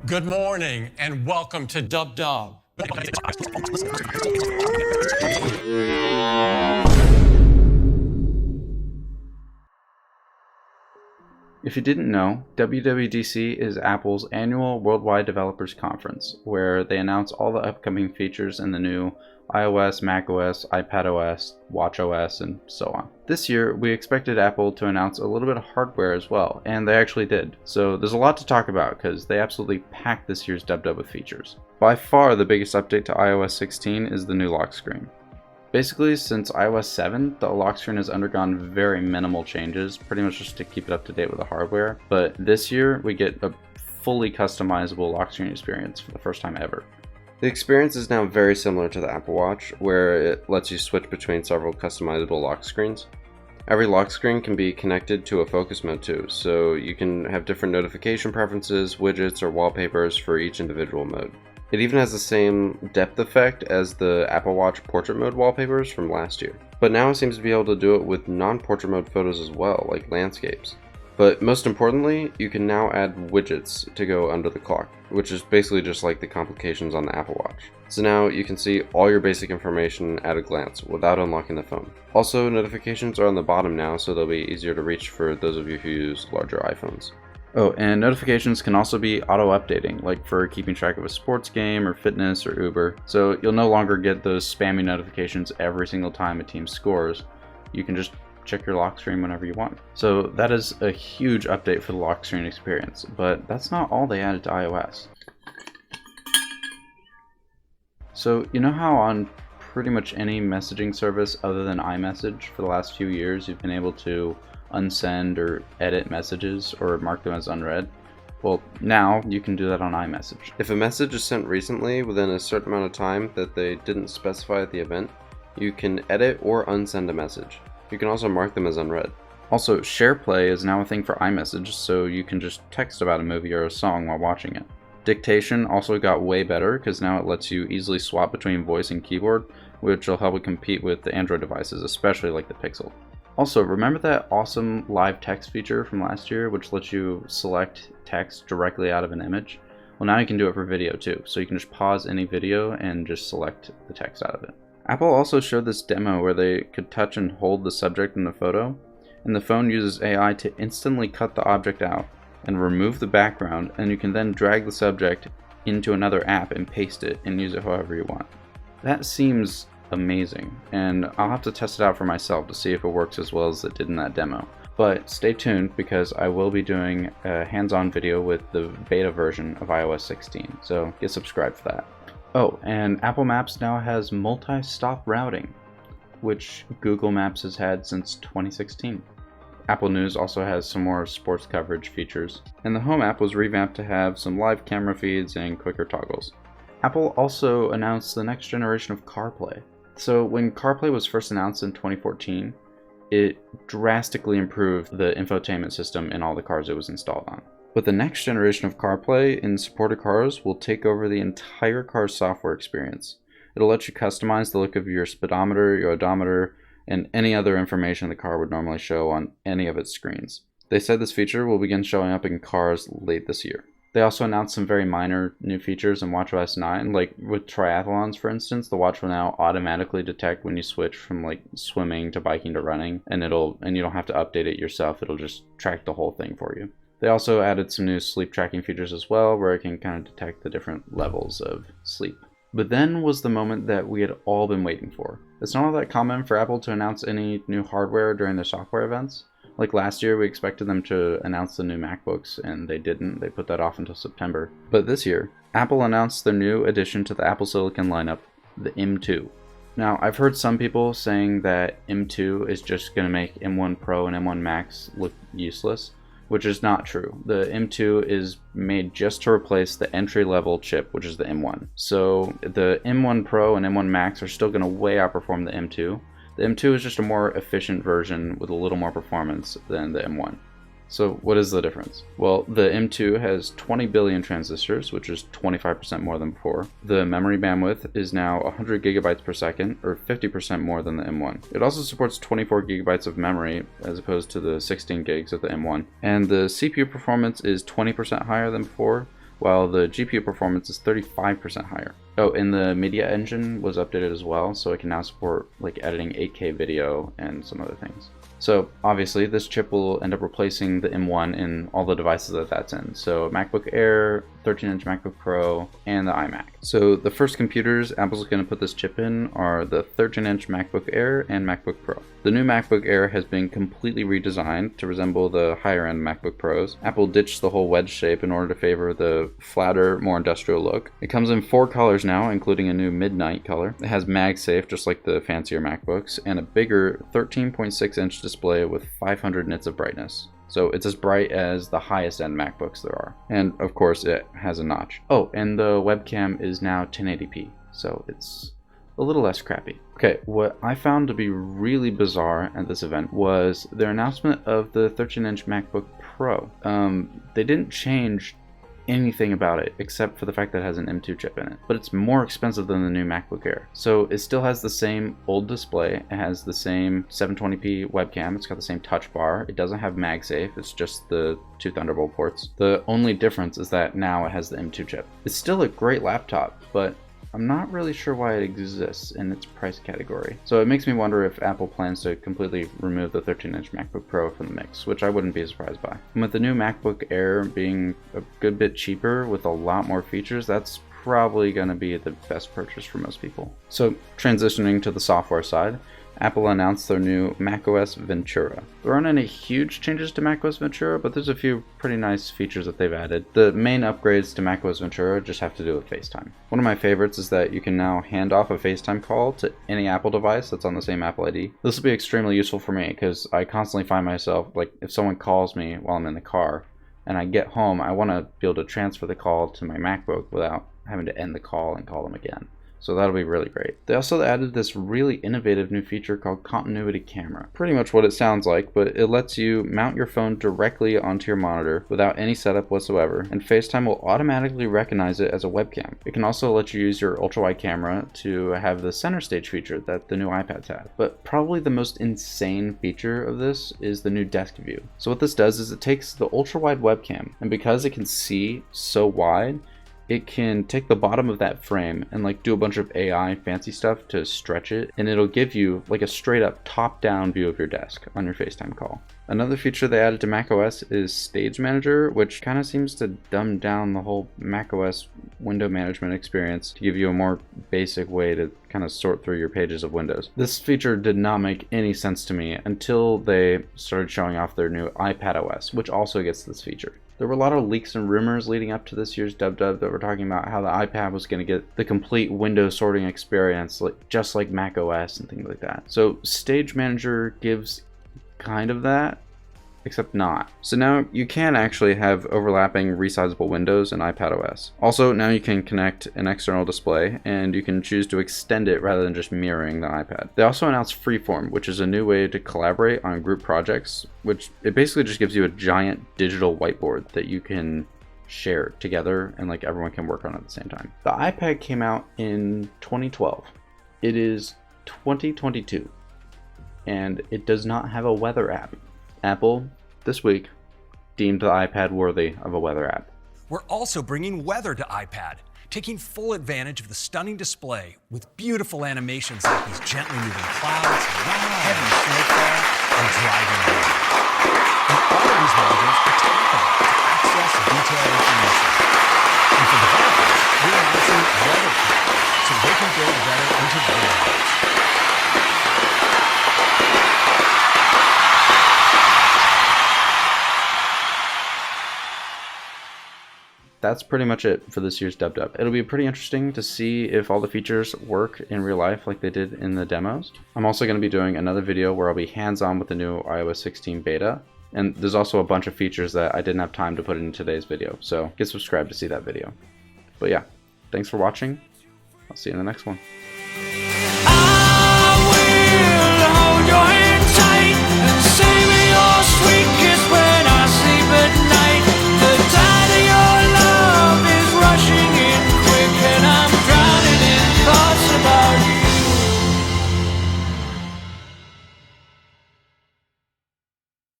Good morning and welcome to Dub Dub. If you didn't know, WWDC is Apple's annual Worldwide Developers Conference, where they announce all the upcoming features in the new iOS, macOS, iPadOS, watchOS, and so on. This year, we expected Apple to announce a little bit of hardware as well, and they actually did. So there's a lot to talk about because they absolutely packed this year's DubDub with features. By far, the biggest update to iOS 16 is the new lock screen. Basically, since iOS 7, the lock screen has undergone very minimal changes, pretty much just to keep it up to date with the hardware. But this year, we get a fully customizable lock screen experience for the first time ever. The experience is now very similar to the Apple Watch, where it lets you switch between several customizable lock screens. Every lock screen can be connected to a focus mode too, so you can have different notification preferences, widgets, or wallpapers for each individual mode. It even has the same depth effect as the Apple Watch portrait mode wallpapers from last year. But now it seems to be able to do it with non-portrait mode photos as well, like landscapes. But most importantly, you can now add widgets to go under the clock, which is basically just like the complications on the Apple Watch. So now you can see all your basic information at a glance without unlocking the phone. Also, notifications are on the bottom now, so they'll be easier to reach for those of you who use larger iPhones. Oh, and notifications can also be auto-updating, like for keeping track of a sports game or fitness or Uber. So you'll no longer get those spammy notifications every single time a team scores. You can just check your lock screen whenever you want. So that is a huge update for the lock screen experience, but that's not all they added to iOS. So you know how on pretty much any messaging service other than iMessage for the last few years you've been able to unsend or edit messages or mark them as unread? Well, now you can do that on iMessage. If a message is sent recently within a certain amount of time that they didn't specify at the event, you can edit or unsend a message. You can also mark them as unread. Also, SharePlay is now a thing for iMessage, so you can just text about a movie or a song while watching it. Dictation also got way better because now it lets you easily swap between voice and keyboard, which will help it compete with the Android devices, especially like the Pixel. Also, remember that awesome live text feature from last year, which lets you select text directly out of an image? Well, now you can do it for video too, so you can just pause any video and just select the text out of it. Apple also showed this demo where they could touch and hold the subject in the photo, and the phone uses AI to instantly cut the object out and remove the background, and you can then drag the subject into another app and paste it and use it however you want. That seems amazing, and I'll have to test it out for myself to see if it works as well as it did in that demo. But stay tuned because I will be doing a hands-on video with the beta version of iOS 16, so get subscribed for that. Oh, and Apple Maps now has multi-stop routing, which Google Maps has had since 2016. Apple News also has some more sports coverage features, and the Home app was revamped to have some live camera feeds and quicker toggles. Apple also announced the next generation of CarPlay. So when CarPlay was first announced in 2014, it drastically improved the infotainment system in all the cars it was installed on. But the next generation of CarPlay in supported cars will take over the entire car's software experience. It'll let you customize the look of your speedometer, your odometer, and any other information the car would normally show on any of its screens. They said this feature will begin showing up in cars late this year. They also announced some very minor new features in watchOS 9, like with triathlons for instance. The watch will now automatically detect when you switch from like swimming to biking to running, and you don't have to update it yourself, it'll just track the whole thing for you. They also added some new sleep tracking features as well, where it can kind of detect the different levels of sleep. But then was the moment that we had all been waiting for. It's not all that common for Apple to announce any new hardware during their software events. Like last year, we expected them to announce the new MacBooks, and they didn't. They put that off until September. But this year, Apple announced their new addition to the Apple Silicon lineup, the M2. Now, I've heard some people saying that M2 is just going to make M1 Pro and M1 Max look useless, which is not true. The M2 is made just to replace the entry-level chip, which is the M1. So the M1 Pro and M1 Max are still going to way outperform the M2. The M2 is just a more efficient version with a little more performance than the M1. So what is the difference? Well, the M2 has 20 billion transistors, which is 25% more than before. The memory bandwidth is now 100 gigabytes per second, or 50% more than the M1. It also supports 24 gigabytes of memory, as opposed to the 16 gigs of the M1. And the CPU performance is 20% higher than before. while the GPU performance is 35% higher. Oh, and the media engine was updated as well, so it can now support like editing 8K video and some other things. So obviously this chip will end up replacing the M1 in all the devices that that's in. So MacBook Air, 13-inch MacBook Pro, and the iMac. So the first computers Apple's going to put this chip in are the 13-inch MacBook Air and MacBook Pro. The new MacBook Air has been completely redesigned to resemble the higher-end MacBook Pros. Apple ditched the whole wedge shape in order to favor the flatter, more industrial look. It comes in 4 colors now, including a new midnight color. It has MagSafe, just like the fancier MacBooks, and a bigger 13.6-inch display with 500 nits of brightness. So it's as bright as the highest end MacBooks there are. And of course it has a notch. Oh, and the webcam is now 1080p, so it's a little less crappy. Okay, what I found to be really bizarre at this event was their announcement of the 13-inch MacBook Pro. They didn't change anything about it except for the fact that it has an M2 chip in it, but it's more expensive than the new MacBook Air. So it still has the same old display, it has the same 720p webcam, it's got the same touch bar, it doesn't have MagSafe, it's just the 2 Thunderbolt ports. The only difference is that now it has the M2 chip. It's still a great laptop, but I'm not really sure why it exists in its price category. So it makes me wonder if Apple plans to completely remove the 13-inch MacBook Pro from the mix, which I wouldn't be surprised by. And with the new MacBook Air being a good bit cheaper with a lot more features, that's probably going to be the best purchase for most people. So transitioning to the software side, Apple announced their new macOS Ventura. There aren't any huge changes to macOS Ventura, but there's a few pretty nice features that they've added. The main upgrades to macOS Ventura just have to do with FaceTime. One of my favorites is that you can now hand off a FaceTime call to any Apple device that's on the same Apple ID. This will be extremely useful for me because I constantly find myself, like, if someone calls me while I'm in the car and I get home, I want to be able to transfer the call to my MacBook without having to end the call and call them again. So that'll be really great. They also added this really innovative new feature called Continuity Camera. Pretty much what it sounds like, but it lets you mount your phone directly onto your monitor without any setup whatsoever, and FaceTime will automatically recognize it as a webcam. It can also let you use your ultra-wide camera to have the center stage feature that the new iPads have. But probably the most insane feature of this is the new desk view. So what this does is it takes the ultra-wide webcam, and because it can see so wide, it can take the bottom of that frame and like do a bunch of AI fancy stuff to stretch it, and it'll give you like a straight up top down view of your desk on your FaceTime call. Another feature they added to macOS is Stage Manager, which kind of seems to dumb down the whole macOS window management experience to give you a more basic way to kind of sort through your pages of Windows. This feature did not make any sense to me until they started showing off their new iPadOS, which also gets this feature. There were a lot of leaks and rumors leading up to this year's WWDC that were talking about how the iPad was going to get the complete window sorting experience, just like macOS and things like that. So Stage Manager gives kind of that, except not. So now you can actually have overlapping resizable windows in iPadOS. Also, now you can connect an external display, and you can choose to extend it rather than just mirroring the iPad. They also announced Freeform, which is a new way to collaborate on group projects, which it basically just gives you a giant digital whiteboard that you can share together and like everyone can work on at the same time. The iPad came out in 2012. It is 2022, and it does not have a weather app. Apple, this week, deemed the iPad worthy of a weather app. We're also bringing weather to iPad, taking full advantage of the stunning display with beautiful animations like these gently moving clouds, heavy snowfall, and driving rain. And all of these modules are tappable to access detailed information. And for developers, we're announcing Weather Kit, so they can build weather into their apps. That's pretty much it for this year's WWDC. It'll be pretty interesting to see if all the features work in real life like they did in the demos. I'm also going to be doing another video where I'll be hands-on with the new iOS 16 beta. And there's also a bunch of features that I didn't have time to put in today's video. So get subscribed to see that video. But yeah, thanks for watching. I'll see you in the next one.